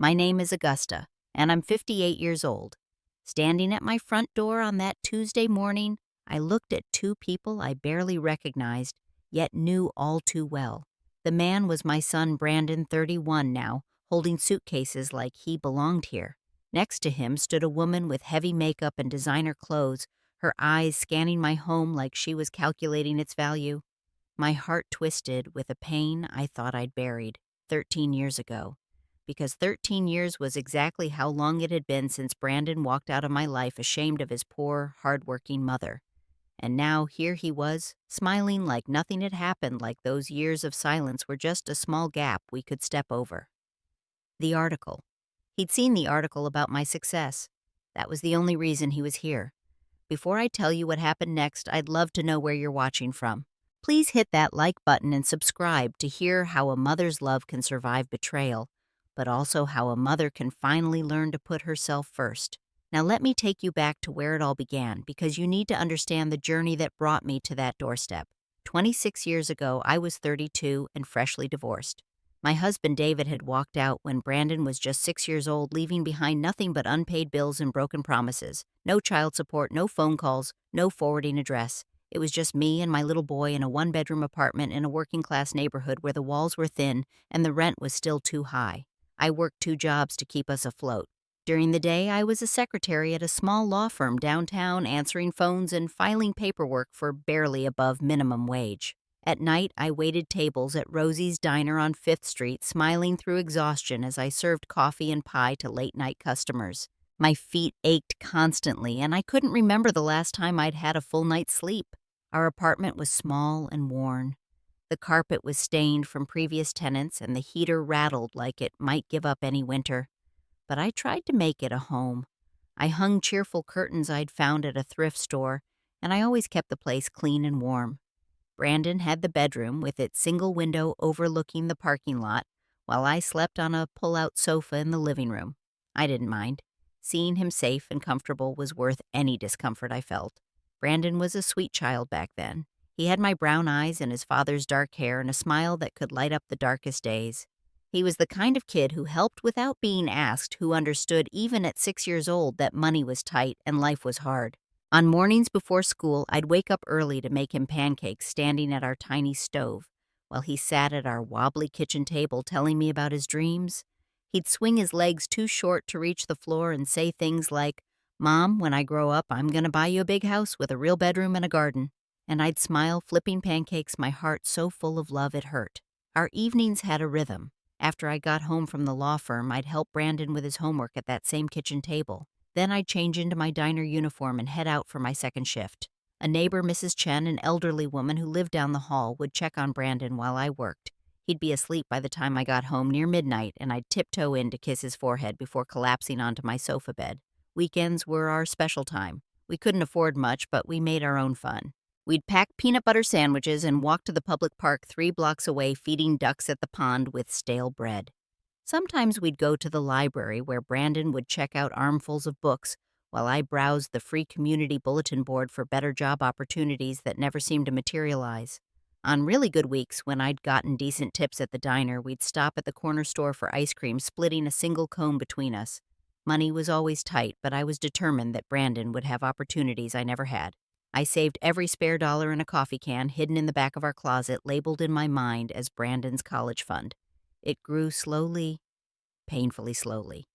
My name is Augusta, and I'm 58 years old. Standing at my front door on that Tuesday morning, I looked at two people I barely recognized, yet knew all too well. The man was my son Brandon, 31 now, holding suitcases like he belonged here. Next to him stood a woman with heavy makeup and designer clothes, her eyes scanning my home like she was calculating its value. My heart twisted with a pain I thought I'd buried 13 years ago, because 13 years was exactly how long it had been since Brandon walked out of my life ashamed of his poor, hard-working mother. And now here he was, smiling like nothing had happened, like those years of silence were just a small gap we could step over. The article. He'd seen the article about my success. That was the only reason he was here. Before I tell you what happened next, I'd love to know where you're watching from. Please hit that like button and subscribe to hear how a mother's love can survive betrayal, but also how a mother can finally learn to put herself first. Now let me take you back to where it all began, because you need to understand the journey that brought me to that doorstep. 26 years ago, I was 32 and freshly divorced. My husband David had walked out when Brandon was just 6 years old, leaving behind nothing but unpaid bills and broken promises. No child support, no phone calls, no forwarding address. It was just me and my little boy in a one-bedroom apartment in a working-class neighborhood where the walls were thin and the rent was still too high. I worked 2 jobs to keep us afloat. During the day, I was a secretary at a small law firm downtown, answering phones and filing paperwork for barely above minimum wage. At night, I waited tables at Rosie's Diner on 5th Street, smiling through exhaustion as I served coffee and pie to late-night customers. My feet ached constantly, and I couldn't remember the last time I'd had a full night's sleep. Our apartment was small and worn. The carpet was stained from previous tenants, and the heater rattled like it might give up any winter. But I tried to make it a home. I hung cheerful curtains I'd found at a thrift store, and I always kept the place clean and warm. Brandon had the bedroom with its single window overlooking the parking lot, while I slept on a pull-out sofa in the living room. I didn't mind. Seeing him safe and comfortable was worth any discomfort I felt. Brandon was a sweet child back then. He had my brown eyes and his father's dark hair and a smile that could light up the darkest days. He was the kind of kid who helped without being asked, who understood even at 6 years old that money was tight and life was hard. On mornings before school, I'd wake up early to make him pancakes standing at our tiny stove, while he sat at our wobbly kitchen table telling me about his dreams. He'd swing his legs too short to reach the floor and say things like, "Mom, when I grow up, I'm going to buy you a big house with a real bedroom and a garden." And I'd smile, flipping pancakes, my heart so full of love it hurt. Our evenings had a rhythm. After I got home from the law firm, I'd help Brandon with his homework at that same kitchen table. Then I'd change into my diner uniform and head out for my second shift. A neighbor, Mrs. Chen, an elderly woman who lived down the hall, would check on Brandon while I worked. He'd be asleep by the time I got home near midnight, and I'd tiptoe in to kiss his forehead before collapsing onto my sofa bed. Weekends were our special time. We couldn't afford much, but we made our own fun. We'd pack peanut butter sandwiches and walk to the public park 3 blocks away, feeding ducks at the pond with stale bread. Sometimes we'd go to the library where Brandon would check out armfuls of books while I browsed the free community bulletin board for better job opportunities that never seemed to materialize. On really good weeks, when I'd gotten decent tips at the diner, we'd stop at the corner store for ice cream, splitting a single cone between us. Money was always tight, but I was determined that Brandon would have opportunities I never had. I saved every spare dollar in a coffee can hidden in the back of our closet, labeled in my mind as Brandon's college fund. It grew slowly, painfully slowly.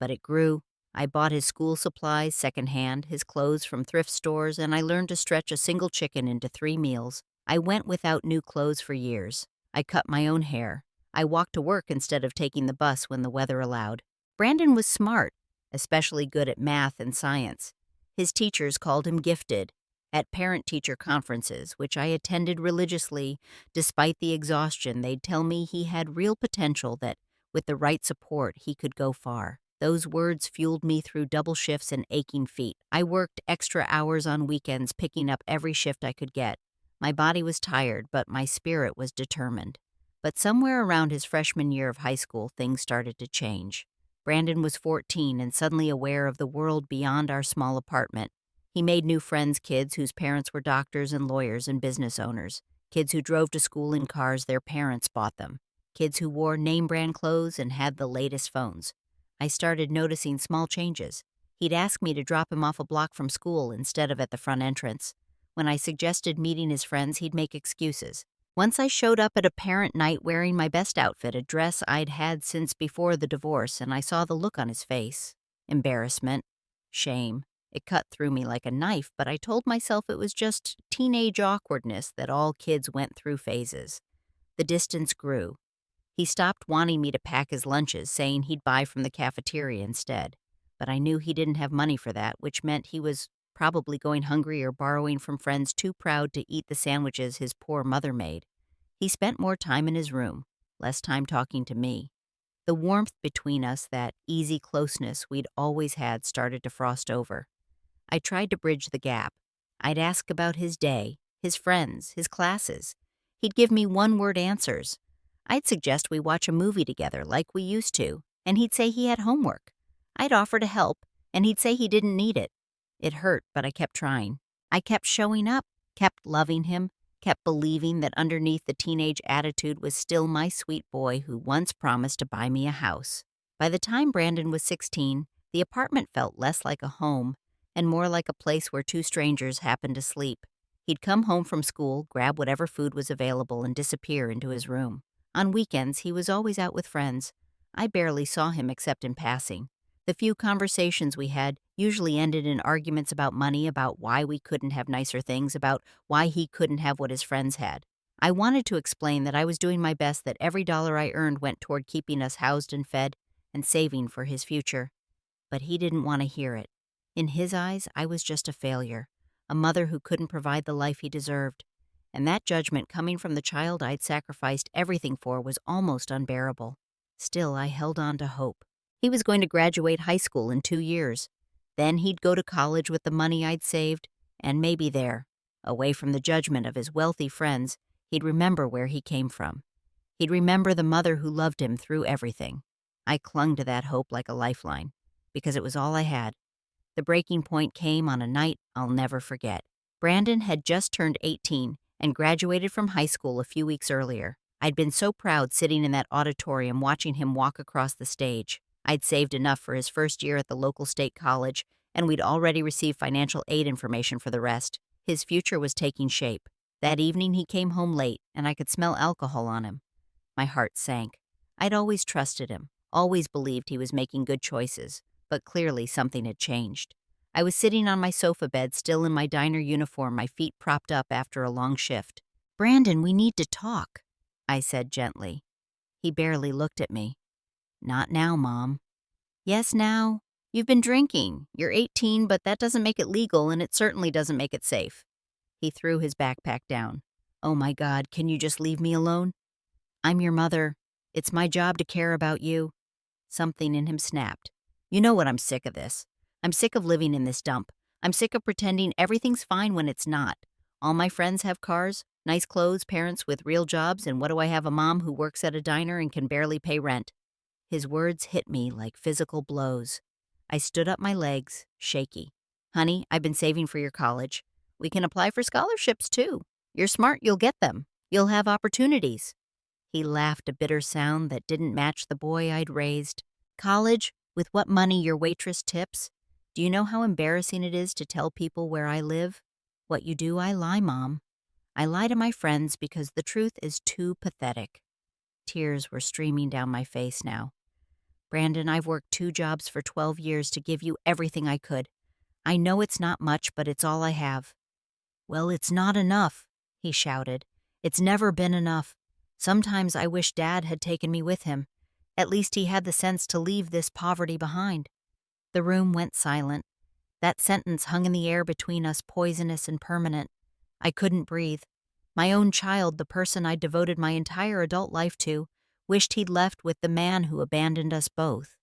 But it grew. I bought his school supplies secondhand, his clothes from thrift stores, and I learned to stretch a single chicken into 3 meals. I went without new clothes for years. I cut my own hair. I walked to work instead of taking the bus when the weather allowed. Brandon was smart, especially good at math and science. His teachers called him gifted. At parent-teacher conferences, which I attended religiously, despite the exhaustion, they'd tell me he had real potential, that with the right support, he could go far. Those words fueled me through double shifts and aching feet. I worked extra hours on weekends, picking up every shift I could get. My body was tired, but my spirit was determined. But somewhere around his freshman year of high school, things started to change. Brandon was 14 and suddenly aware of the world beyond our small apartment. He made new friends, kids whose parents were doctors and lawyers and business owners, kids who drove to school in cars their parents bought them. Kids who wore name brand clothes and had the latest phones. I started noticing small changes. He'd ask me to drop him off a block from school instead of at the front entrance. When I suggested meeting his friends, he'd make excuses. Once I showed up at a parent night wearing my best outfit, a dress I'd had since before the divorce, and I saw the look on his face. Embarrassment. Shame. It cut through me like a knife, but I told myself it was just teenage awkwardness that all kids went through phases. The distance grew. He stopped wanting me to pack his lunches, saying he'd buy from the cafeteria instead. But I knew he didn't have money for that, which meant he was probably going hungry or borrowing from friends too proud to eat the sandwiches his poor mother made. He spent more time in his room, less time talking to me. The warmth between us, that easy closeness we'd always had, started to frost over. I tried to bridge the gap. I'd ask about his day, his friends, his classes. He'd give me one-word answers. I'd suggest we watch a movie together like we used to, and he'd say he had homework. I'd offer to help, and he'd say he didn't need it. It hurt, but I kept trying. I kept showing up, kept loving him, kept believing that underneath the teenage attitude was still my sweet boy who once promised to buy me a house. By the time Brandon was 16, the apartment felt less like a home and more like a place where two strangers happened to sleep. He'd come home from school, grab whatever food was available, and disappear into his room. On weekends, he was always out with friends. I barely saw him except in passing. The few conversations we had usually ended in arguments about money, about why we couldn't have nicer things, about why he couldn't have what his friends had. I wanted to explain that I was doing my best, that every dollar I earned went toward keeping us housed and fed and saving for his future. But he didn't want to hear it. In his eyes, I was just a failure, a mother who couldn't provide the life he deserved. And that judgment coming from the child I'd sacrificed everything for was almost unbearable. Still, I held on to hope. He was going to graduate high school in 2 years. Then he'd go to college with the money I'd saved, and maybe there, away from the judgment of his wealthy friends, he'd remember where he came from. He'd remember the mother who loved him through everything. I clung to that hope like a lifeline, because it was all I had. The breaking point came on a night I'll never forget. Brandon had just turned 18 and graduated from high school a few weeks earlier. I'd been so proud sitting in that auditorium watching him walk across the stage. I'd saved enough for his first year at the local state college, and we'd already received financial aid information for the rest. His future was taking shape. That evening he came home late, and I could smell alcohol on him. My heart sank. I'd always trusted him, always believed he was making good choices, but clearly something had changed. I was sitting on my sofa bed, still in my diner uniform, my feet propped up after a long shift. "Brandon, we need to talk," I said gently. He barely looked at me. "Not now, Mom." "Yes, now. You've been drinking. You're 18, but that doesn't make it legal, and it certainly doesn't make it safe." He threw his backpack down. "Oh my God, can you just leave me alone? I'm your mother. It's my job to care about you." Something in him snapped. "You know what? I'm sick of this. I'm sick of living in this dump. I'm sick of pretending everything's fine when it's not. All my friends have cars, nice clothes, parents with real jobs, and what do I have? A mom who works at a diner and can barely pay rent." His words hit me like physical blows. I stood up my legs, shaky. "Honey, I've been saving for your college. We can apply for scholarships, too. You're smart, you'll get them. You'll have opportunities." He laughed, a bitter sound that didn't match the boy I'd raised. "College? With what money your waitress tips? Do you know how embarrassing it is to tell people where I live? What you do, I lie, Mom. I lie to my friends because the truth is too pathetic." Tears were streaming down my face now. "Brandon, I've worked 2 jobs for 12 years to give you everything I could. I know it's not much, but it's all I have." "Well, it's not enough," he shouted. "It's never been enough. Sometimes I wish Dad had taken me with him. At least he had the sense to leave this poverty behind." The room went silent. That sentence hung in the air between us, poisonous and permanent. I couldn't breathe. My own child, the person I'd devoted my entire adult life to, wished he'd left with the man who abandoned us both.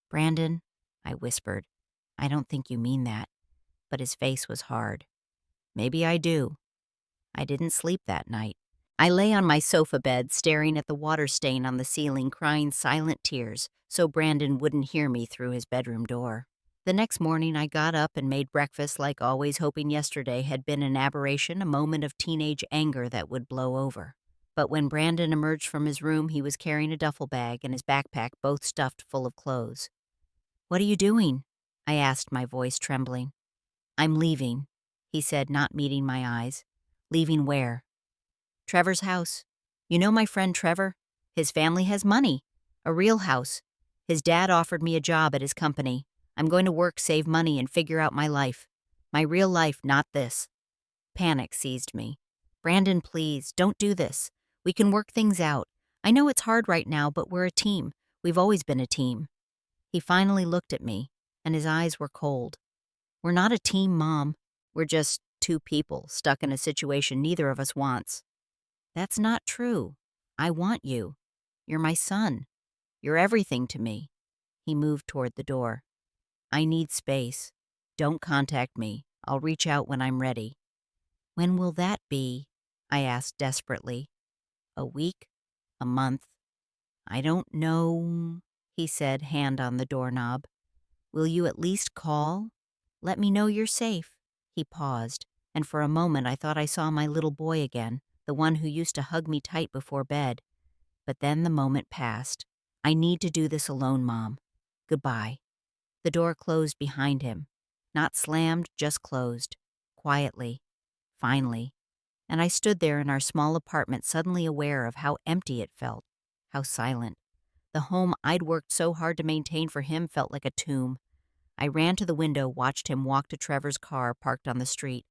"Brandon," I whispered, "I don't think you mean that." But his face was hard. "Maybe I do." I didn't sleep that night. I lay on my sofa bed, staring at the water stain on the ceiling, crying silent tears so Brandon wouldn't hear me through his bedroom door. The next morning, I got up and made breakfast like always, hoping yesterday had been an aberration, a moment of teenage anger that would blow over. But when Brandon emerged from his room, he was carrying a duffel bag and his backpack, both stuffed full of clothes. "What are you doing?" I asked, my voice trembling. "I'm leaving," he said, not meeting my eyes. "Leaving where?" "Trevor's house. You know my friend Trevor? His family has money. A real house. His dad offered me a job at his company. I'm going to work, save money, and figure out my life. My real life, not this." Panic seized me. "Brandon, please, don't do this. We can work things out. I know it's hard right now, but we're a team. We've always been a team." He finally looked at me, and his eyes were cold. "We're not a team, Mom. We're just two people stuck in a situation neither of us wants." "That's not true. I want you. You're my son. You're everything to me." He moved toward the door. "I need space. Don't contact me. I'll reach out when I'm ready." "When will that be?" I asked desperately. "A week? A month? I don't know," he said, hand on the doorknob. "Will you at least call? Let me know you're safe." He paused, and for a moment I thought I saw my little boy again, the one who used to hug me tight before bed. But then the moment passed. "I need to do this alone, Mom. Goodbye." The door closed behind him. Not slammed, just closed. Quietly. Finally. And I stood there in our small apartment, suddenly aware of how empty it felt, how silent. The home I'd worked so hard to maintain for him felt like a tomb. I ran to the window, watched him walk to Trevor's car parked on the street.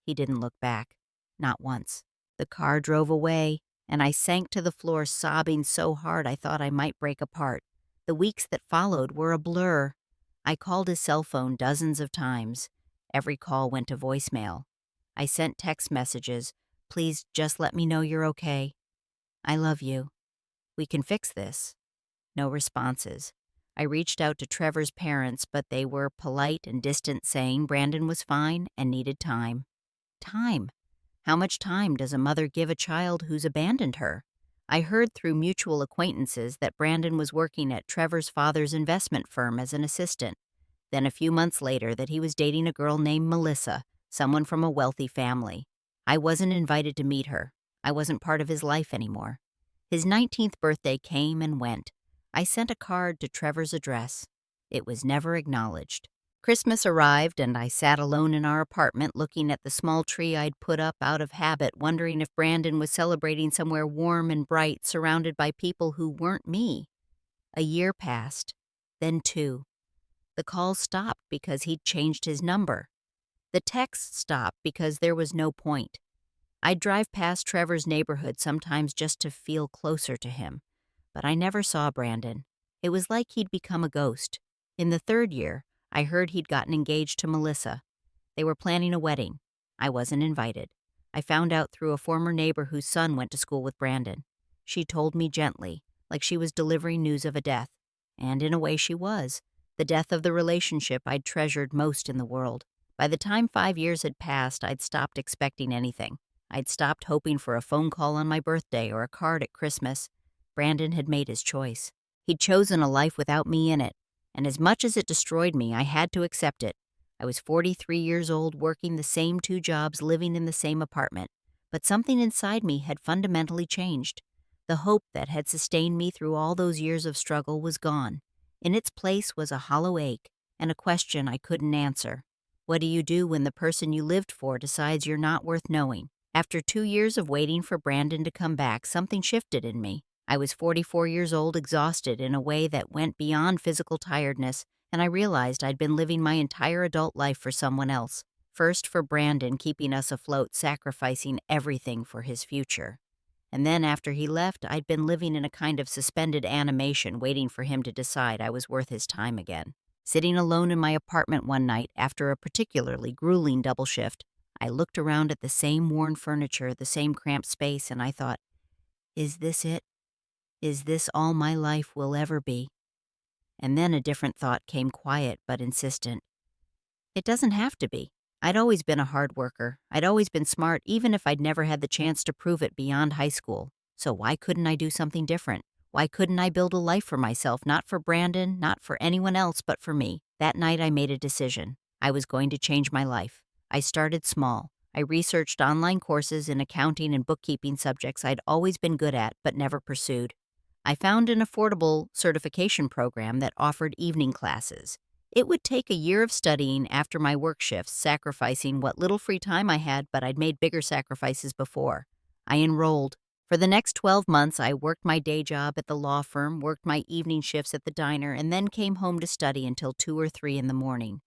He didn't look back. Not once. The car drove away, and I sank to the floor, sobbing so hard I thought I might break apart. The weeks that followed were a blur. I called his cell phone dozens of times. Every call went to voicemail. I sent text messages. "Please just let me know you're okay. I love you. We can fix this." No responses. I reached out to Trevor's parents, but they were polite and distant, saying Brandon was fine and needed time. Time. How much time does a mother give a child who's abandoned her? I heard through mutual acquaintances that Brandon was working at Trevor's father's investment firm as an assistant. Then a few months later that he was dating a girl named Melissa, someone from a wealthy family. I wasn't invited to meet her. I wasn't part of his life anymore. His 19th birthday came and went. I sent a card to Trevor's address. It was never acknowledged. Christmas arrived, and I sat alone in our apartment looking at the small tree I'd put up out of habit, wondering if Brandon was celebrating somewhere warm and bright, surrounded by people who weren't me. A year passed, then 2. The calls stopped because he'd changed his number. The texts stopped because there was no point. I'd drive past Trevor's neighborhood sometimes just to feel closer to him. But I never saw Brandon. It was like he'd become a ghost. In the 3rd year, I heard he'd gotten engaged to Melissa. They were planning a wedding. I wasn't invited. I found out through a former neighbor whose son went to school with Brandon. She told me gently, like she was delivering news of a death. And in a way she was. The death of the relationship I'd treasured most in the world. By the time 5 years had passed, I'd stopped expecting anything. I'd stopped hoping for a phone call on my birthday or a card at Christmas. Brandon had made his choice. He'd chosen a life without me in it, and as much as it destroyed me, I had to accept it. I was 43 years old, working the same 2 jobs, living in the same apartment, but something inside me had fundamentally changed. The hope that had sustained me through all those years of struggle was gone. In its place was a hollow ache and a question I couldn't answer. What do you do when the person you lived for decides you're not worth knowing? After 2 years of waiting for Brandon to come back, something shifted in me. I was 44 years old, exhausted in a way that went beyond physical tiredness, and I realized I'd been living my entire adult life for someone else. First for Brandon, keeping us afloat, sacrificing everything for his future. And then after he left, I'd been living in a kind of suspended animation, waiting for him to decide I was worth his time again. Sitting alone in my apartment one night after a particularly grueling double shift, I looked around at the same worn furniture, the same cramped space, and I thought, is this it? Is this all my life will ever be? And then a different thought came, quiet but insistent. It doesn't have to be. I'd always been a hard worker. I'd always been smart, even if I'd never had the chance to prove it beyond high school. So why couldn't I do something different? Why couldn't I build a life for myself, not for Brandon, not for anyone else, but for me? That night I made a decision. I was going to change my life. I started small. I researched online courses in accounting and bookkeeping subjects I'd always been good at but never pursued. I found an affordable certification program that offered evening classes. It would take a year of studying after my work shifts, sacrificing what little free time I had, but I'd made bigger sacrifices before. I enrolled. For the next 12 months, I worked my day job at the law firm, worked my evening shifts at the diner, and then came home to study until 2 or 3 in the morning.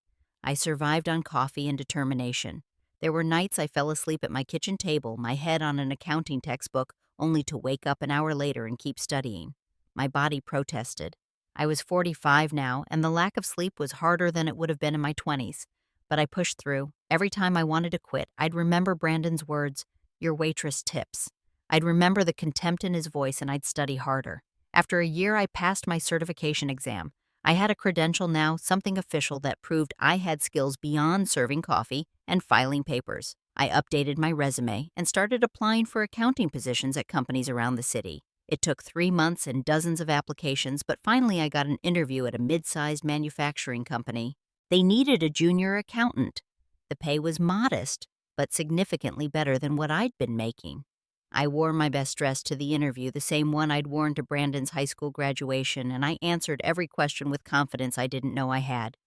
I survived on coffee and determination. There were nights I fell asleep at my kitchen table, my head on an accounting textbook, only to wake up an hour later and keep studying. My body protested. I was 45 now, and the lack of sleep was harder than it would have been in my 20s. But I pushed through. Every time I wanted to quit, I'd remember Brandon's words, "Your waitress tips." I'd remember the contempt in his voice, and I'd study harder. After a year, I passed my certification exam. I had a credential now, something official that proved I had skills beyond serving coffee and filing papers. I updated my resume and started applying for accounting positions at companies around the city. It took 3 months and dozens of applications, but finally I got an interview at a mid-sized manufacturing company. They needed a junior accountant. The pay was modest, but significantly better than what I'd been making. I wore my best dress to the interview, the same one I'd worn to Brandon's high school graduation, and I answered every question with confidence I didn't know I had.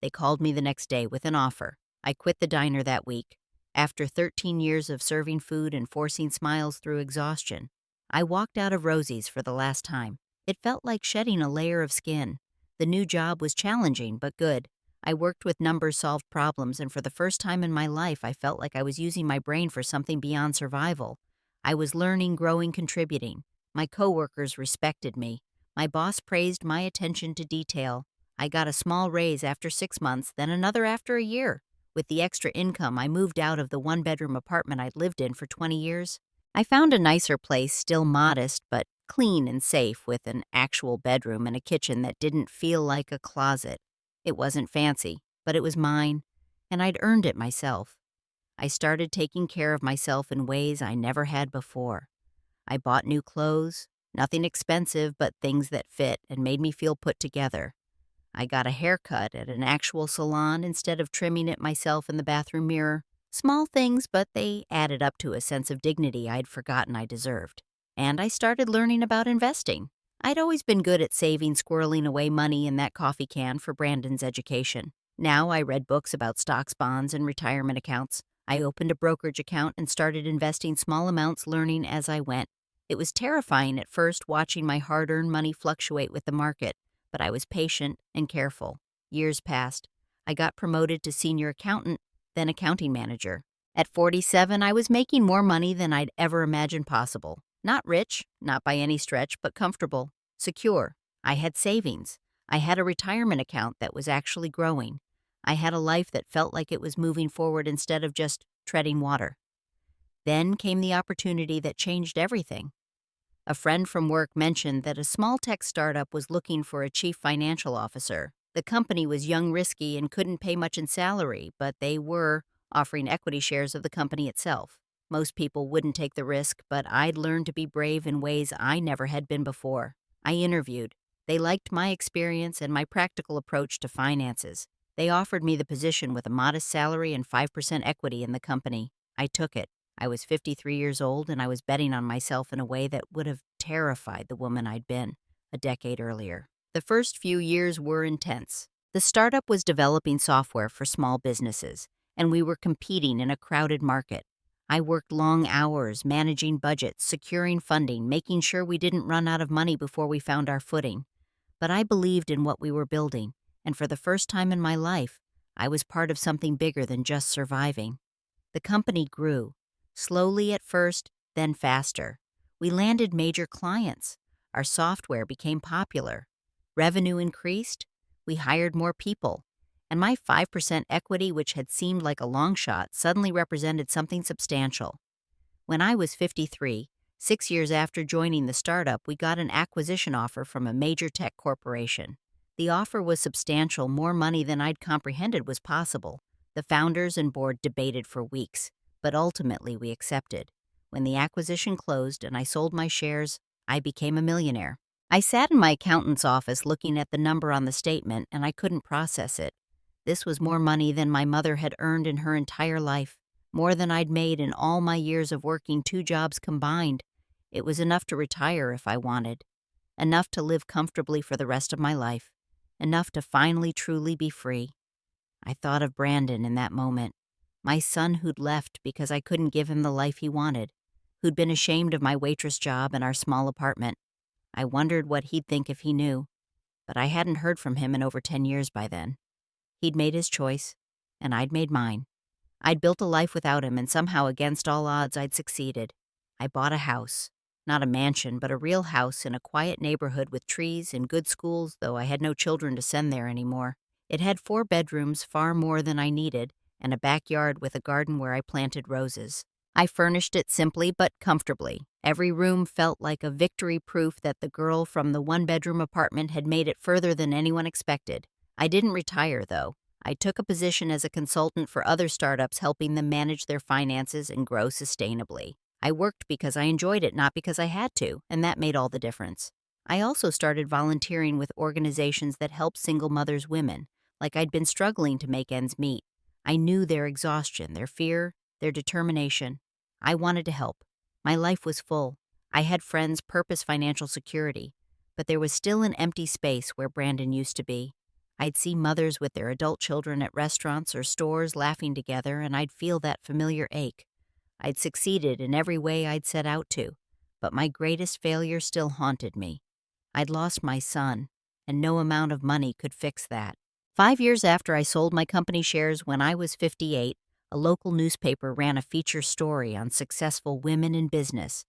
They called me the next day with an offer. I quit the diner that week. After 13 years of serving food and forcing smiles through exhaustion, I walked out of Rosie's for the last time. It felt like shedding a layer of skin. The new job was challenging, but good. I worked with numbers-solved problems, and for the first time in my life, I felt like I was using my brain for something beyond survival. I was learning, growing, contributing. My coworkers respected me. My boss praised my attention to detail. I got a small raise after 6 months, then another after a year. With the extra income, I moved out of the one-bedroom apartment I'd lived in for 20 years. I found a nicer place, still modest, but clean and safe, with an actual bedroom and a kitchen that didn't feel like a closet. It wasn't fancy, but it was mine, and I'd earned it myself. I started taking care of myself in ways I never had before. I bought new clothes, nothing expensive, but things that fit and made me feel put together. I got a haircut at an actual salon instead of trimming it myself in the bathroom mirror. Small things, but they added up to a sense of dignity I'd forgotten I deserved. And I started learning about investing. I'd always been good at saving, squirreling away money in that coffee can for Brandon's education. Now I read books about stocks, bonds, and retirement accounts. I opened a brokerage account and started investing small amounts, learning as I went. It was terrifying at first, watching my hard-earned money fluctuate with the market, but I was patient and careful. Years passed. I got promoted to senior accountant, then accounting manager. At 47, I was making more money than I'd ever imagined possible. Not rich, not by any stretch, but comfortable, secure. I had savings. I had a retirement account that was actually growing. I had a life that felt like it was moving forward instead of just treading water. Then came the opportunity that changed everything. A friend from work mentioned that a small tech startup was looking for a chief financial officer. The company was young, risky, and couldn't pay much in salary, but they were offering equity shares of the company itself. Most people wouldn't take the risk, but I'd learned to be brave in ways I never had been before. I interviewed. They liked my experience and my practical approach to finances. They offered me the position with a modest salary and 5% equity in the company. I took it. I was 53 years old, and I was betting on myself in a way that would have terrified the woman I'd been a decade earlier. The first few years were intense. The startup was developing software for small businesses, and we were competing in a crowded market. I worked long hours, managing budgets, securing funding, making sure we didn't run out of money before we found our footing. But I believed in what we were building, and for the first time in my life, I was part of something bigger than just surviving. The company grew, slowly at first, then faster. We landed major clients. Our software became popular. Revenue increased. We hired more people. And my 5% equity, which had seemed like a long shot, suddenly represented something substantial. When I was 53, 6 years after joining the startup, we got an acquisition offer from a major tech corporation. The offer was substantial, more money than I'd comprehended was possible. The founders and board debated for weeks, but ultimately we accepted. When the acquisition closed and I sold my shares, I became a millionaire. I sat in my accountant's office looking at the number on the statement, and I couldn't process it. This was more money than my mother had earned in her entire life, more than I'd made in all my years of working 2 jobs combined. It was enough to retire if I wanted, enough to live comfortably for the rest of my life, enough to finally truly be free. I thought of Brandon in that moment, my son who'd left because I couldn't give him the life he wanted, who'd been ashamed of my waitress job and our small apartment. I wondered what he'd think if he knew, but I hadn't heard from him in over 10 years by then. He'd made his choice, and I'd made mine. I'd built a life without him, and somehow, against all odds, I'd succeeded. I bought a house. Not a mansion, but a real house in a quiet neighborhood with trees and good schools, though I had no children to send there anymore. It had 4 bedrooms, far more than I needed, and a backyard with a garden where I planted roses. I furnished it simply but comfortably. Every room felt like a victory, proof that the girl from the 1 bedroom apartment had made it further than anyone expected. I didn't retire, though. I took a position as a consultant for other startups, helping them manage their finances and grow sustainably. I worked because I enjoyed it, not because I had to, and that made all the difference. I also started volunteering with organizations that help single mothers women, like I'd been struggling to make ends meet. I knew their exhaustion, their fear, their determination. I wanted to help. My life was full. I had friends, purpose, financial security. But there was still an empty space where Brandon used to be. I'd see mothers with their adult children at restaurants or stores laughing together, and I'd feel that familiar ache. I'd succeeded in every way I'd set out to, but my greatest failure still haunted me. I'd lost my son, and no amount of money could fix that. 5 years after I sold my company shares when I was 58, a local newspaper ran a feature story on successful women in business.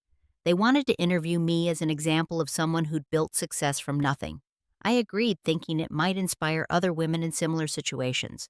They wanted to interview me as an example of someone who'd built success from nothing. I agreed, thinking it might inspire other women in similar situations.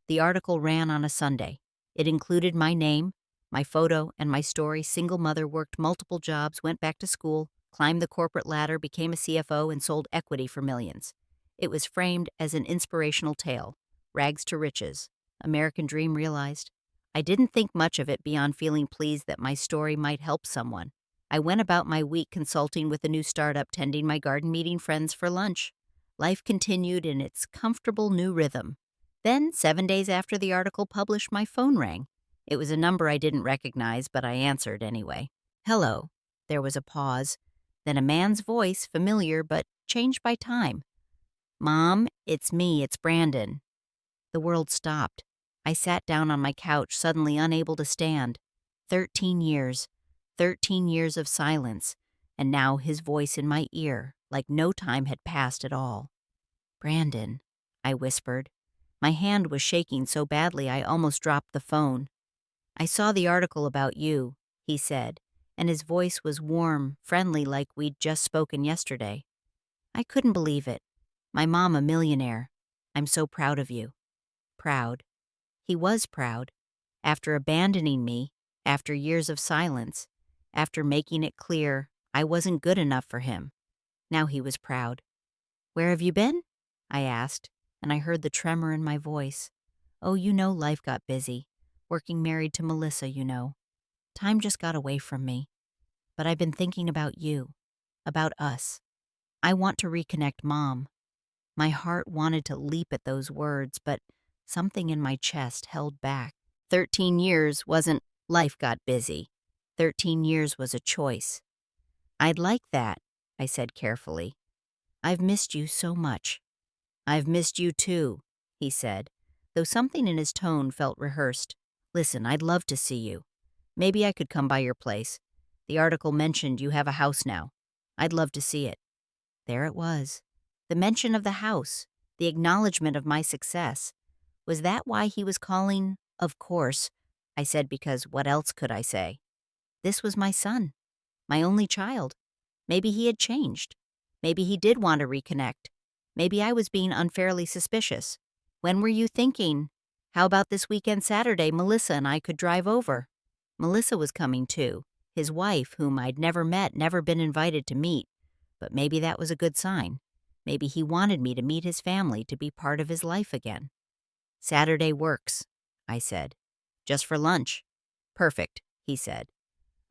The article ran on a Sunday. It included my name, my photo, and my story. Single mother, worked multiple jobs, went back to school, climbed the corporate ladder, became a CFO, and sold equity for millions. It was framed as an inspirational tale, rags to riches, American dream realized. I didn't think much of it beyond feeling pleased that my story might help someone. I went about my week consulting with a new startup, tending my garden, meeting friends for lunch. Life continued in its comfortable new rhythm. Then, 7 days after the article published, my phone rang. It was a number I didn't recognize, but I answered anyway. Hello. There was a pause, then a man's voice, familiar but changed by time. Mom, it's me, it's Brandon. The world stopped. I sat down on my couch, suddenly unable to stand. 13 years. 13 years of silence, and now his voice in my ear, like no time had passed at all. Brandon, I whispered. My hand was shaking so badly I almost dropped the phone. I saw the article about you, he said, and his voice was warm, friendly, like we'd just spoken yesterday. I couldn't believe it. My mom a millionaire. I'm so proud of you. Proud. He was proud. After abandoning me, after years of silence, after making it clear I wasn't good enough for him, now he was proud. Where have you been? I asked, and I heard the tremor in my voice. Oh, life got busy. Working married to Melissa, Time just got away from me. But I've been thinking about you, about us. I want to reconnect, Mom. My heart wanted to leap at those words, but something in my chest held back. 13 years wasn't life got busy. 13 years was a choice. I'd like that, I said carefully. I've missed you so much. I've missed you too, he said, though something in his tone felt rehearsed. Listen, I'd love to see you. Maybe I could come by your place. The article mentioned you have a house now. I'd love to see it. There it was. The mention of the house, the acknowledgement of my success. Was that why he was calling? Of course, I said, because what else could I say? This was my son, my only child. Maybe he had changed. Maybe he did want to reconnect. Maybe I was being unfairly suspicious. When were you thinking? How about this weekend Saturday, Melissa and I could drive over? Melissa was coming too, his wife, whom I'd never met, never been invited to meet. But maybe that was a good sign. Maybe he wanted me to meet his family, to be part of his life again. Saturday works, I said. Just for lunch. Perfect, he said.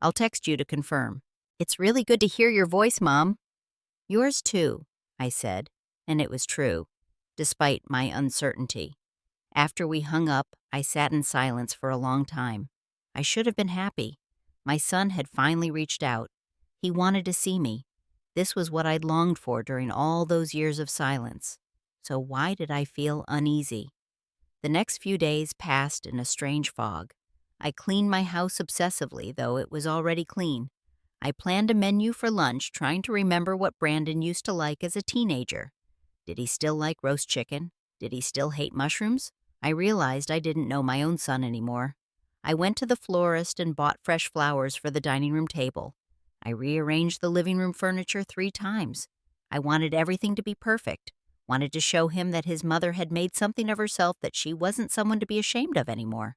I'll text you to confirm. It's really good to hear your voice, Mom. Yours too, I said, and it was true, despite my uncertainty. After we hung up, I sat in silence for a long time. I should have been happy. My son had finally reached out. He wanted to see me. This was what I'd longed for during all those years of silence. So why did I feel uneasy? The next few days passed in a strange fog. I cleaned my house obsessively, though it was already clean. I planned a menu for lunch, trying to remember what Brandon used to like as a teenager. Did he still like roast chicken? Did he still hate mushrooms? I realized I didn't know my own son anymore. I went to the florist and bought fresh flowers for the dining room table. I rearranged the living room furniture 3 times. I wanted everything to be perfect, wanted to show him that his mother had made something of herself that she wasn't someone to be ashamed of anymore.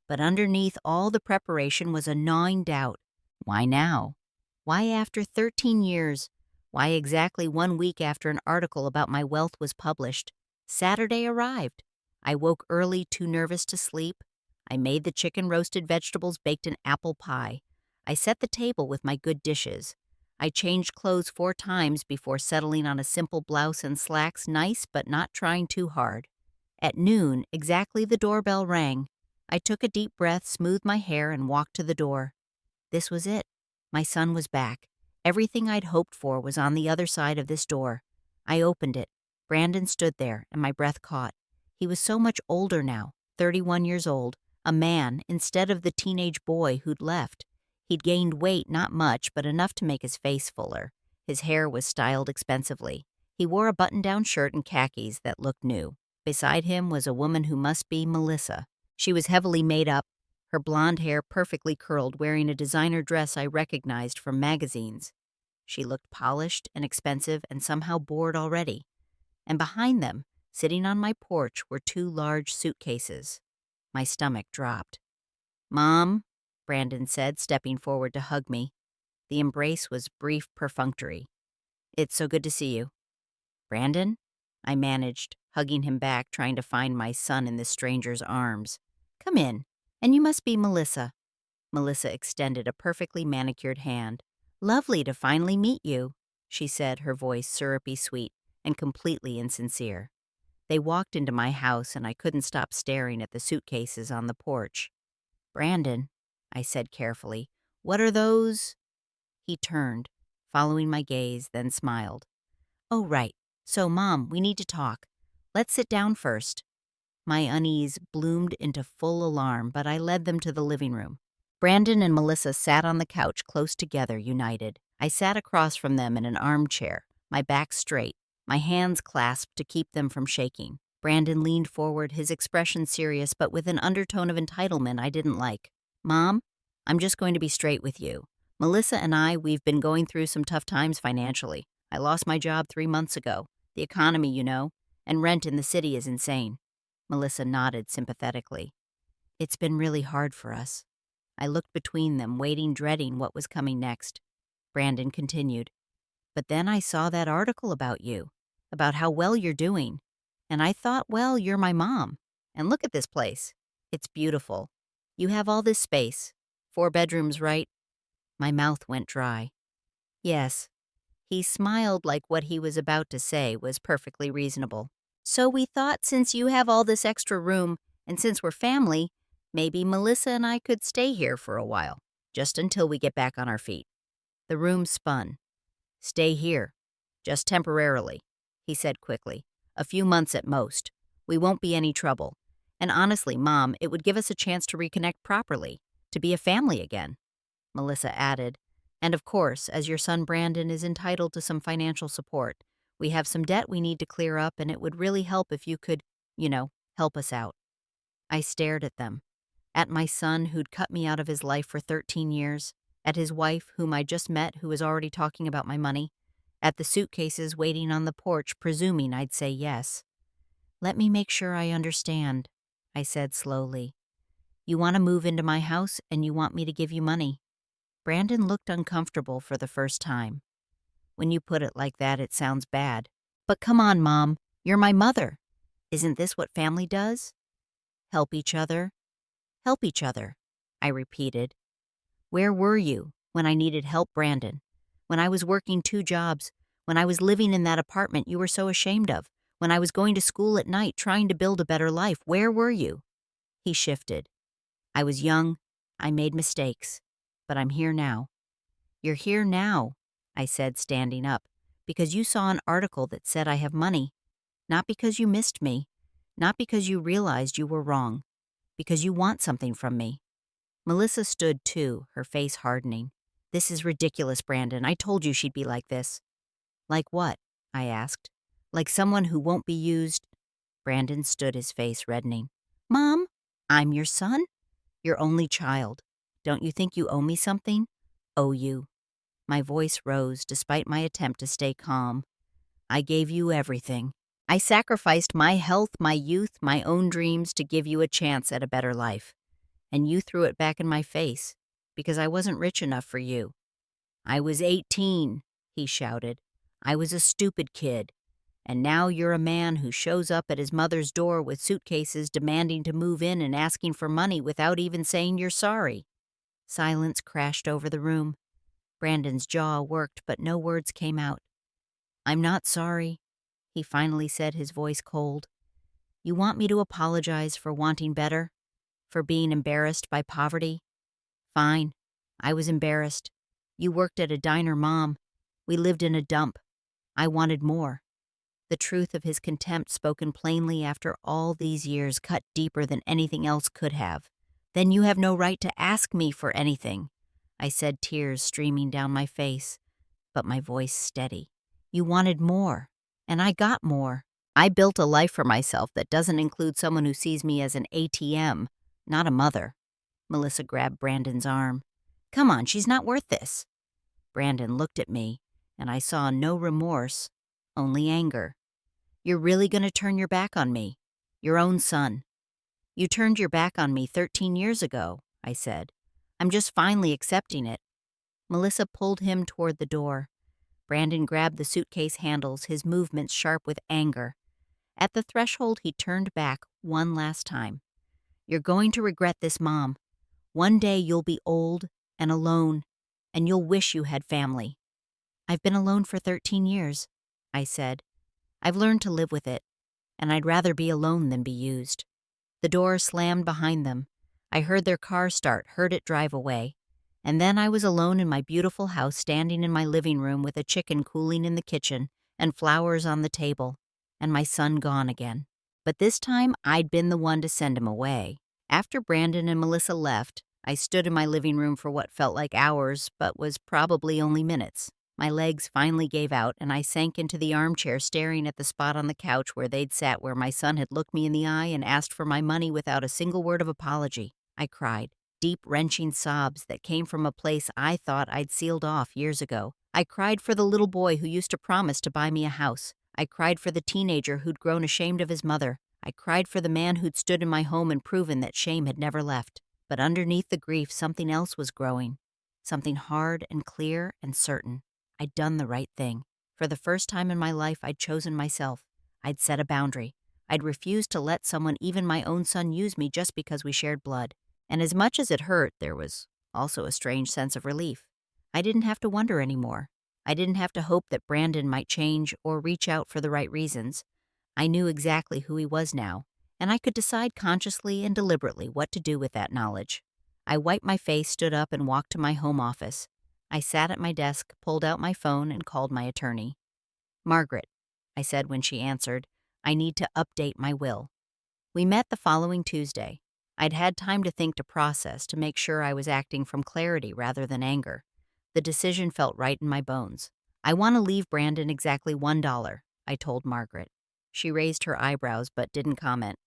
But underneath all the preparation was a gnawing doubt. Why now? Why after 13 years? Why exactly 1 week after an article about my wealth was published? Saturday arrived. I woke early, too nervous to sleep. I made the chicken roasted vegetables, baked an apple pie. I set the table with my good dishes. I changed clothes 4 times before settling on a simple blouse and slacks, nice but not trying too hard. At noon, exactly the doorbell rang. I took a deep breath, smoothed my hair, and walked to the door. This was it. My son was back. Everything I'd hoped for was on the other side of this door. I opened it. Brandon stood there, and my breath caught. He was so much older now, 31 years old, a man instead of the teenage boy who'd left. He'd gained weight, not much, but enough to make his face fuller. His hair was styled expensively. He wore a button-down shirt and khakis that looked new. Beside him was a woman who must be Melissa. She was heavily made up, her blonde hair perfectly curled, wearing a designer dress I recognized from magazines. She looked polished and expensive and somehow bored already. And behind them, sitting on my porch, were 2 large suitcases. My stomach dropped. "Mom," Brandon said, stepping forward to hug me. The embrace was brief, perfunctory. "It's so good to see you." "Brandon?" I managed, hugging him back, trying to find my son in this stranger's arms. "Come in. And you must be Melissa." Melissa extended a perfectly manicured hand. "Lovely to finally meet you," she said, her voice syrupy sweet and completely insincere. They walked into my house, and I couldn't stop staring at the suitcases on the porch. "Brandon," I said carefully, "what are those?" He turned, following my gaze, then smiled. "Oh, right. So, Mom, we need to talk. Let's sit down first." My unease bloomed into full alarm, but I led them to the living room. Brandon and Melissa sat on the couch close together, united. I sat across from them in an armchair, my back straight, my hands clasped to keep them from shaking. Brandon leaned forward, his expression serious but with an undertone of entitlement I didn't like. "Mom, I'm just going to be straight with you. Melissa and we've been going through some tough times financially. I lost my job 3 months ago. The economy, and rent in the city is insane." Melissa nodded sympathetically. "It's been really hard for us." I looked between them, waiting, dreading what was coming next. Brandon continued. "But then I saw that article about you, about how well you're doing. And I thought, well, you're my mom. And look at this place. It's beautiful. You have all this space. 4 bedrooms, right?" My mouth went dry. "Yes." He smiled like what he was about to say was perfectly reasonable. "So we thought since you have all this extra room, and since we're family, maybe Melissa and I could stay here for a while, just until we get back on our feet." The room spun. "Stay here. Just temporarily," he said quickly. "A few months at most. We won't be any trouble. And honestly, Mom, it would give us a chance to reconnect properly, to be a family again." Melissa added, "And of course, as your son Brandon is entitled to some financial support. We have some debt we need to clear up, and it would really help if you could, help us out." I stared at them. At my son who'd cut me out of his life for 13 years. At his wife, whom I just met, who was already talking about my money. At the suitcases waiting on the porch, presuming I'd say yes. "Let me make sure I understand," I said slowly. "You want to move into my house, and you want me to give you money." Brandon looked uncomfortable for the first time. "When you put it like that, it sounds bad. But come on, Mom. You're my mother. Isn't this what family does? Help each other? Help each other," I repeated. "Where were you when I needed help, Brandon? When I was working 2 jobs? When I was living in that apartment you were so ashamed of? When I was going to school at night trying to build a better life? Where were you?" He shifted. "I was young, I made mistakes, but I'm here now. You're here now, I said, standing up, because you saw an article that said I have money, not because you missed me, not because you realized you were wrong, because you want something from me. Melissa stood too, her face hardening. This is ridiculous, Brandon. I told you she'd be like this. Like what? I asked. Like someone who won't be used. Brandon stood, his face reddening. Mom, I'm your son, your only child. Don't you think you owe me something? Owe you. My voice rose despite my attempt to stay calm. I gave you everything. I sacrificed my health, my youth, my own dreams to give you a chance at a better life. And you threw it back in my face because I wasn't rich enough for you. I was 18, he shouted. I was a stupid kid. And now you're a man who shows up at his mother's door with suitcases demanding to move in and asking for money without even saying you're sorry. Silence crashed over the room. Brandon's jaw worked, but no words came out. I'm not sorry, he finally said, his voice cold. You want me to apologize for wanting better? For being embarrassed by poverty? Fine. I was embarrassed. You worked at a diner, Mom. We lived in a dump. I wanted more. The truth of his contempt, spoken plainly after all these years, cut deeper than anything else could have. Then you have no right to ask me for anything, I said, tears streaming down my face, but my voice steady. You wanted more, and I got more. I built a life for myself that doesn't include someone who sees me as an ATM, not a mother. Melissa grabbed Brandon's arm. Come on, she's not worth this. Brandon looked at me, and I saw no remorse, only anger. You're really going to turn your back on me, your own son. You turned your back on me 13 years ago, I said. I'm just finally accepting it. Melissa pulled him toward the door. Brandon grabbed the suitcase handles, his movements sharp with anger. At the threshold, he turned back one last time. You're going to regret this, Mom. One day you'll be old and alone, and you'll wish you had family. I've been alone for 13 years, I said. I've learned to live with it, and I'd rather be alone than be used. The door slammed behind them. I heard their car start, heard it drive away. And then I was alone in my beautiful house, standing in my living room with a chicken cooling in the kitchen and flowers on the table, and my son gone again. But this time, I'd been the one to send him away. After Brandon and Melissa left, I stood in my living room for what felt like hours, but was probably only minutes. My legs finally gave out, and I sank into the armchair, staring at the spot on the couch where they'd sat, where my son had looked me in the eye and asked for my money without a single word of apology. I cried, deep, wrenching sobs that came from a place I thought I'd sealed off years ago. I cried for the little boy who used to promise to buy me a house. I cried for the teenager who'd grown ashamed of his mother. I cried for the man who'd stood in my home and proven that shame had never left. But underneath the grief, something else was growing. Something hard and clear and certain. I'd done the right thing. For the first time in my life, I'd chosen myself. I'd set a boundary. I'd refused to let someone, even my own son, use me just because we shared blood. And as much as it hurt, there was also a strange sense of relief. I didn't have to wonder anymore. I didn't have to hope that Brandon might change or reach out for the right reasons. I knew exactly who he was now, and I could decide consciously and deliberately what to do with that knowledge. I wiped my face, stood up, and walked to my home office. I sat at my desk, pulled out my phone, and called my attorney. Margaret, I said when she answered, I need to update my will. We met the following Tuesday. I'd had time to think, to process, to make sure I was acting from clarity rather than anger. The decision felt right in my bones. I want to leave Brandon exactly $1, I told Margaret. She raised her eyebrows but didn't comment.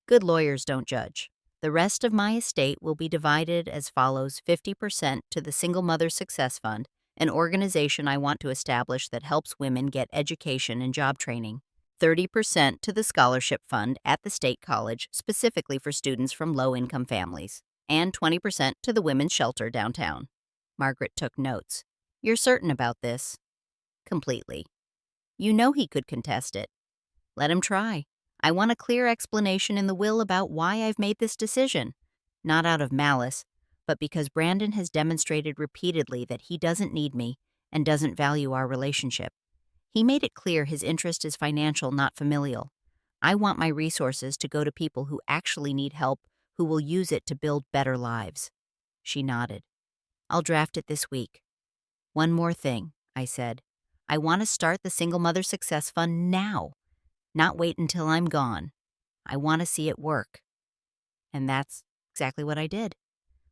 Good lawyers don't judge. The rest of my estate will be divided as follows: 50% to the Single Mother Success Fund, an organization I want to establish that helps women get education and job training. 30% to the Scholarship Fund at the State College, specifically for students from low-income families. And 20% to the Women's Shelter downtown. Margaret took notes. You're certain about this? Completely. You know he could contest it. Let him try. I want a clear explanation in the will about why I've made this decision. Not out of malice, but because Brandon has demonstrated repeatedly that he doesn't need me and doesn't value our relationship. He made it clear his interest is financial, not familial. I want my resources to go to people who actually need help, who will use it to build better lives. She nodded. I'll draft it this week. One more thing, I said. I want to start the Single Mother Success Fund now, not wait until I'm gone. I want to see it work. And that's exactly what I did.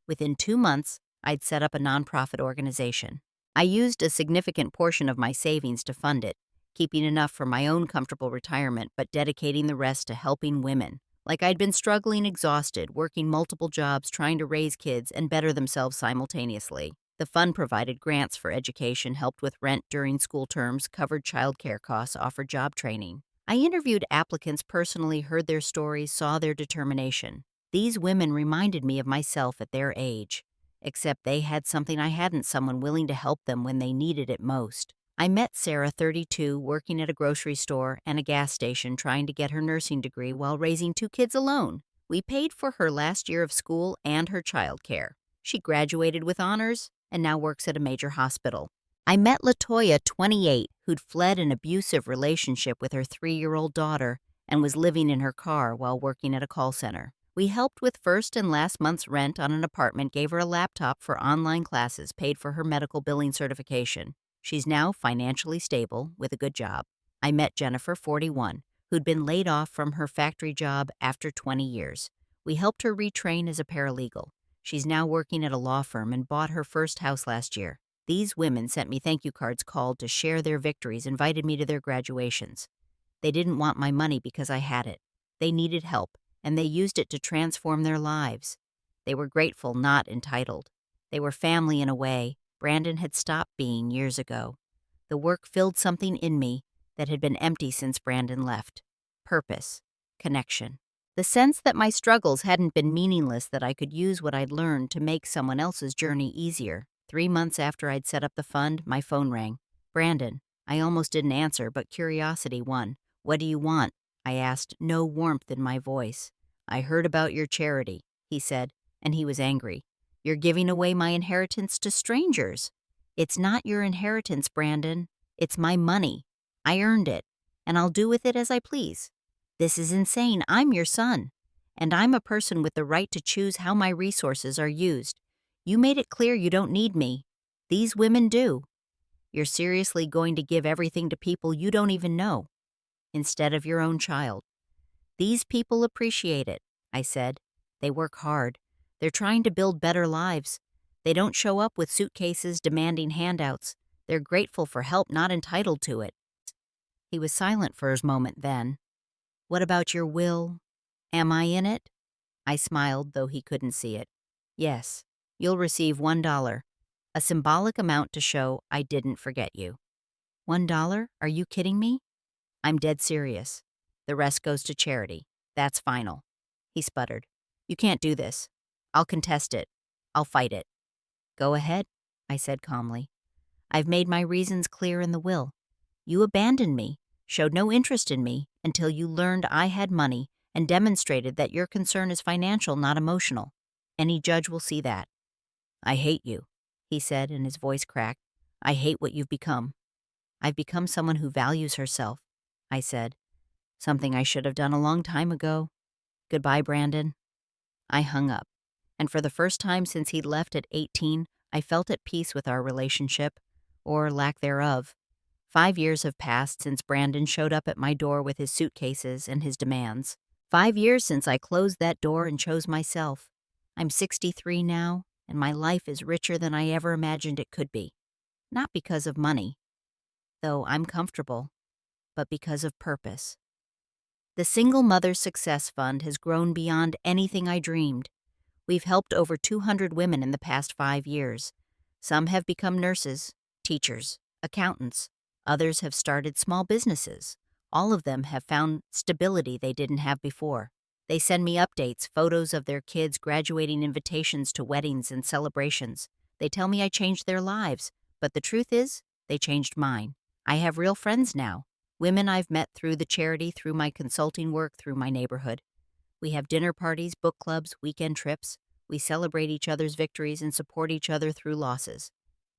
Within 2 months, I'd set up a nonprofit organization. I used a significant portion of my savings to fund it, keeping enough for my own comfortable retirement but dedicating the rest to helping women. Like I'd been struggling exhausted, working multiple jobs, trying to raise kids and better themselves simultaneously. The fund provided grants for education, helped with rent during school terms, covered childcare costs, offered job training. I interviewed applicants personally, heard their stories, saw their determination. These women reminded me of myself at their age, except they had something I hadn't, someone willing to help them when they needed it most. I met Sarah, 32, working at a grocery store and a gas station trying to get her nursing degree while raising 2 kids alone. We paid for her last year of school and her childcare. She graduated with honors and now works at a major hospital. I met Latoya, 28, who'd fled an abusive relationship with her 3-year-old daughter and was living in her car while working at a call center. We helped with first and last month's rent on an apartment, gave her a laptop for online classes, paid for her medical billing certification. She's now financially stable with a good job. I met Jennifer, 41, who'd been laid off from her factory job after 20 years. We helped her retrain as a paralegal. She's now working at a law firm and bought her first house last year. These women sent me thank you cards, called to share their victories, invited me to their graduations. They didn't want my money because I had it. They needed help, and they used it to transform their lives. They were grateful, not entitled. They were family in a way Brandon had stopped being years ago. The work filled something in me that had been empty since Brandon left. Purpose, connection. The sense that my struggles hadn't been meaningless, that I could use what I'd learned to make someone else's journey easier. 3 months after I'd set up the fund, my phone rang. Brandon. I almost didn't answer, but curiosity won. What do you want? I asked, no warmth in my voice. I heard about your charity, he said, and he was angry. You're giving away my inheritance to strangers. It's not your inheritance, Brandon. It's my money. I earned it, and I'll do with it as I please. This is insane. I'm your son, and I'm a person with the right to choose how my resources are used. You made it clear you don't need me. These women do. You're seriously going to give everything to people you don't even know, instead of your own child. These people appreciate it, I said. They work hard. They're trying to build better lives. They don't show up with suitcases demanding handouts. They're grateful for help, not entitled to it. He was silent for a moment then. What about your will? Am I in it? I smiled, though he couldn't see it. Yes, you'll receive $1, a symbolic amount to show I didn't forget you. $1? Are you kidding me? I'm dead serious. The rest goes to charity. That's final. He sputtered. You can't do this. I'll contest it. I'll fight it. Go ahead, I said calmly. I've made my reasons clear in the will. You abandoned me, showed no interest in me until you learned I had money and demonstrated that your concern is financial, not emotional. Any judge will see that. I hate you, he said, and his voice cracked. I hate what you've become. I've become someone who values herself, I said. Something I should have done a long time ago. Goodbye, Brandon. I hung up, and for the first time since he'd left at 18, I felt at peace with our relationship, or lack thereof. 5 years have passed since Brandon showed up at my door with his suitcases and his demands. 5 years since I closed that door and chose myself. I'm 63 now, and my life is richer than I ever imagined it could be. Not because of money, though I'm comfortable, but because of purpose. The Single Mother Success Fund has grown beyond anything I dreamed. We've helped over 200 women in the past 5 years. Some have become nurses, teachers, accountants. Others have started small businesses. All of them have found stability they didn't have before. They send me updates, photos of their kids, graduating invitations to weddings and celebrations. They tell me I changed their lives, but the truth is, they changed mine. I have real friends now. Women I've met through the charity, through my consulting work, through my neighborhood. We have dinner parties, book clubs, weekend trips. We celebrate each other's victories and support each other through losses.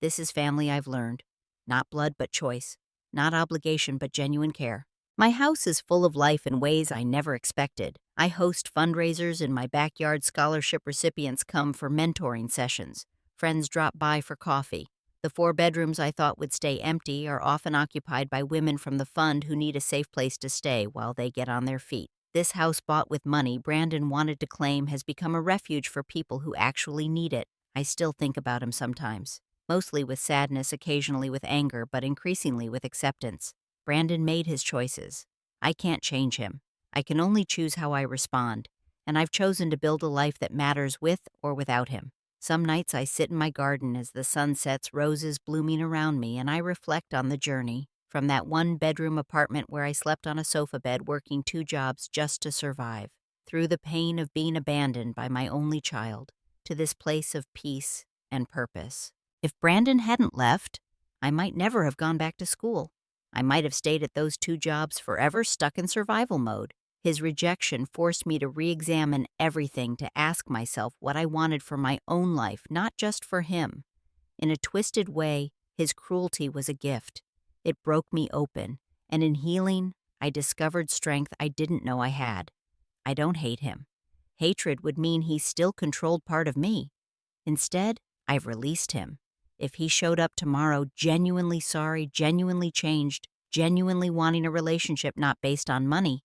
This is family I've learned. Not blood, but choice. Not obligation, but genuine care. My house is full of life in ways I never expected. I host fundraisers in my backyard. Scholarship recipients come for mentoring sessions. Friends drop by for coffee. The 4 bedrooms I thought would stay empty are often occupied by women from the fund who need a safe place to stay while they get on their feet. This house bought with money Brandon wanted to claim has become a refuge for people who actually need it. I still think about him sometimes, mostly with sadness, occasionally with anger, but increasingly with acceptance. Brandon made his choices. I can't change him. I can only choose how I respond, and I've chosen to build a life that matters with or without him. Some nights I sit in my garden as the sun sets, roses blooming around me, and I reflect on the journey from that 1 bedroom apartment where I slept on a sofa bed working 2 jobs just to survive, through the pain of being abandoned by my only child, to this place of peace and purpose. If Brandon hadn't left, I might never have gone back to school. I might have stayed at those 2 jobs forever, stuck in survival mode. His rejection forced me to re-examine everything, to ask myself what I wanted for my own life, not just for him. In a twisted way, his cruelty was a gift. It broke me open, and in healing, I discovered strength I didn't know I had. I don't hate him. Hatred would mean he still controlled part of me. Instead, I've released him. If he showed up tomorrow genuinely sorry, genuinely changed, genuinely wanting a relationship not based on money,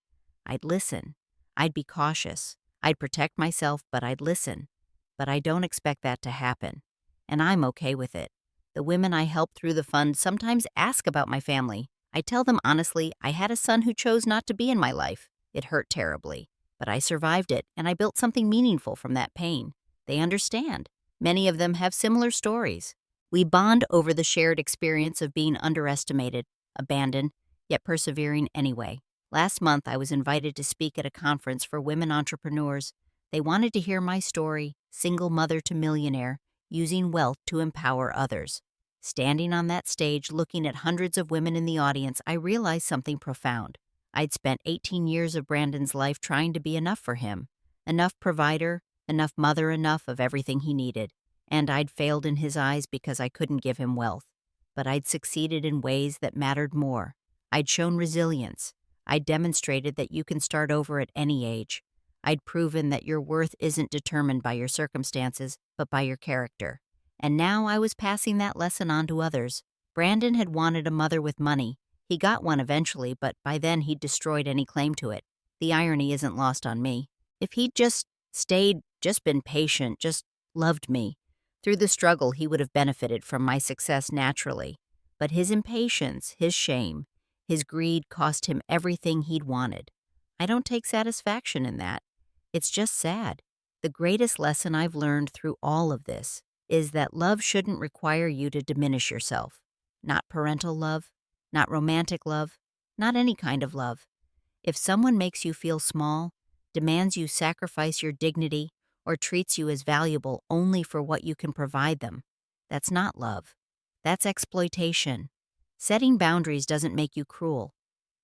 I'd listen. I'd be cautious. I'd protect myself, but I'd listen. But I don't expect that to happen. And I'm okay with it. The women I help through the fund sometimes ask about my family. I tell them honestly, I had a son who chose not to be in my life. It hurt terribly. But I survived it, and I built something meaningful from that pain. They understand. Many of them have similar stories. We bond over the shared experience of being underestimated, abandoned, yet persevering anyway. Last month, I was invited to speak at a conference for women entrepreneurs. They wanted to hear my story, single mother to millionaire, using wealth to empower others. Standing on that stage, looking at hundreds of women in the audience, I realized something profound. I'd spent 18 years of Brandon's life trying to be enough for him. Enough provider, enough mother, enough of everything he needed. And I'd failed in his eyes because I couldn't give him wealth. But I'd succeeded in ways that mattered more. I'd shown resilience. I'd demonstrated that you can start over at any age. I'd proven that your worth isn't determined by your circumstances, but by your character. And now I was passing that lesson on to others. Brandon had wanted a mother with money. He got one eventually, but by then he'd destroyed any claim to it. The irony isn't lost on me. If he'd just stayed, just been patient, just loved me, through the struggle he would have benefited from my success naturally. But his impatience, his shame, his greed cost him everything he'd wanted. I don't take satisfaction in that. It's just sad. The greatest lesson I've learned through all of this is that love shouldn't require you to diminish yourself. Not parental love, not romantic love, not any kind of love. If someone makes you feel small, demands you sacrifice your dignity, or treats you as valuable only for what you can provide them, that's not love. That's exploitation. Setting boundaries doesn't make you cruel.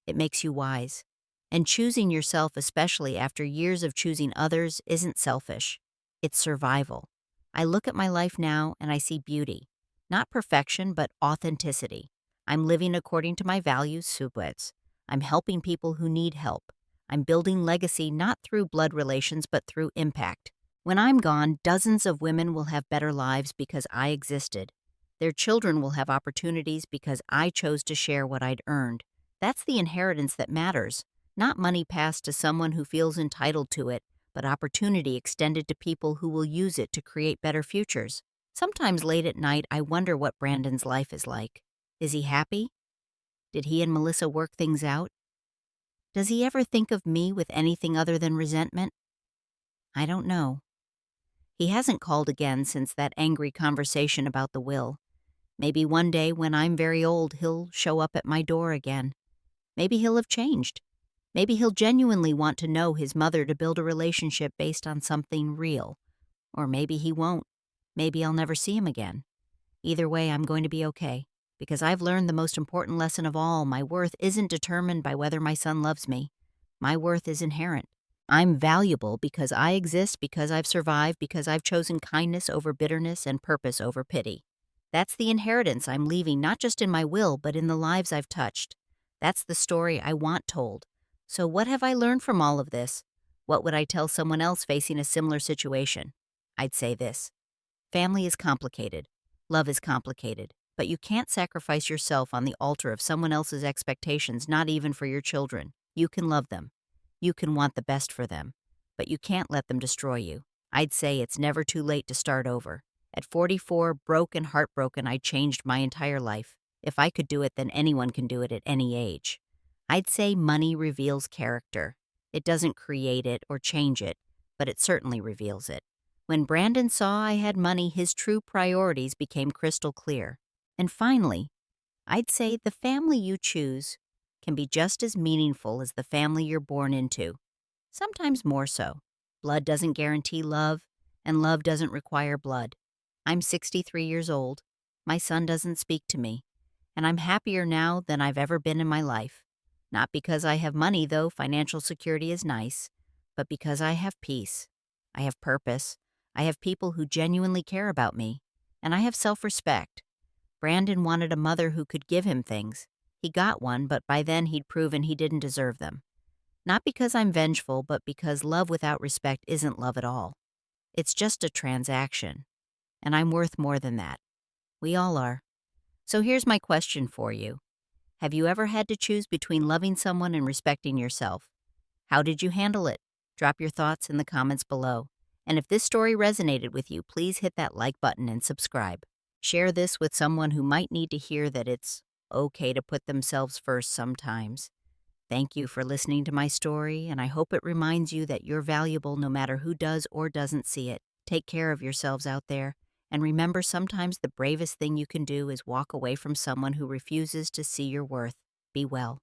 It makes you wise. And choosing yourself, especially after years of choosing others, isn't selfish. It's survival. I look at my life now and I see beauty. Not perfection, but authenticity. I'm living according to my values, Subwets. I'm helping people who need help. I'm building legacy not through blood relations, but through impact. When I'm gone, dozens of women will have better lives because I existed. Their children will have opportunities because I chose to share what I'd earned. That's the inheritance that matters. Not money passed to someone who feels entitled to it, but opportunity extended to people who will use it to create better futures. Sometimes late at night, I wonder what Brandon's life is like. Is he happy? Did he and Melissa work things out? Does he ever think of me with anything other than resentment? I don't know. He hasn't called again since that angry conversation about the will. Maybe one day when I'm very old, he'll show up at my door again. Maybe he'll have changed. Maybe he'll genuinely want to know his mother to build a relationship based on something real. Or maybe he won't. Maybe I'll never see him again. Either way, I'm going to be okay, because I've learned the most important lesson of all. My worth isn't determined by whether my son loves me. My worth is inherent. I'm valuable because I exist, because I've survived, because I've chosen kindness over bitterness and purpose over pity. That's the inheritance I'm leaving, not just in my will, but in the lives I've touched. That's the story I want told. So what have I learned from all of this? What would I tell someone else facing a similar situation? I'd say this: family is complicated. Love is complicated. But you can't sacrifice yourself on the altar of someone else's expectations, not even for your children. You can love them. You can want the best for them. But you can't let them destroy you. I'd say it's never too late to start over. At 44, broke and heartbroken, I changed my entire life. If I could do it, then anyone can do it at any age. I'd say money reveals character. It doesn't create it or change it, but it certainly reveals it. When Brandon saw I had money, his true priorities became crystal clear. And finally, I'd say the family you choose can be just as meaningful as the family you're born into, sometimes more so. Blood doesn't guarantee love, and love doesn't require blood. I'm 63 years old. My son doesn't speak to me, and I'm happier now than I've ever been in my life. Not because I have money, though financial security is nice, but because I have peace. I have purpose. I have people who genuinely care about me, and I have self-respect. Brandon wanted a mother who could give him things. He got one, but by then he'd proven he didn't deserve them. Not because I'm vengeful, but because love without respect isn't love at all. It's just a transaction. And I'm worth more than that. We all are. So here's my question for you. Have you ever had to choose between loving someone and respecting yourself? How did you handle it? Drop your thoughts in the comments below. And if this story resonated with you, please hit that like button and subscribe. Share this with someone who might need to hear that it's okay to put themselves first sometimes. Thank you for listening to my story, and I hope it reminds you that you're valuable no matter who does or doesn't see it. Take care of yourselves out there, and remember, sometimes the bravest thing you can do is walk away from someone who refuses to see your worth. Be well.